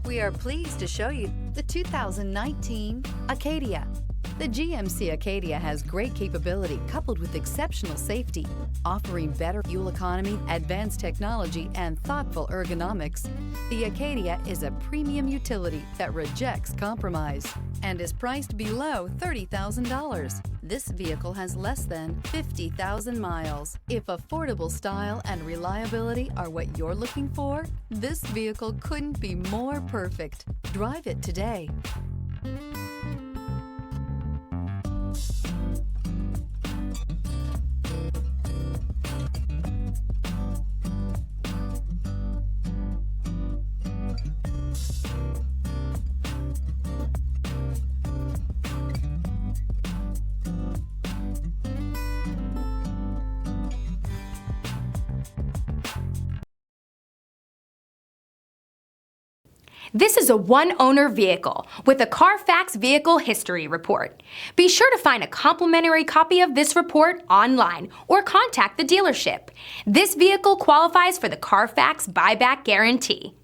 We are pleased to show you the 2019 Acadia. The GMC Acadia has great capability coupled with exceptional safety, offering better fuel economy, advanced technology, and thoughtful ergonomics. The Acadia is a premium utility that rejects compromise and is priced below $30,000. This vehicle has less than 50,000 miles. If affordable style and reliability are what you're looking for, this vehicle couldn't be more perfect. Drive it today. This is a one-owner vehicle with a Carfax Vehicle History Report. Be sure to find a complimentary copy of this report online or contact the dealership. This vehicle qualifies for the Carfax Buyback Guarantee.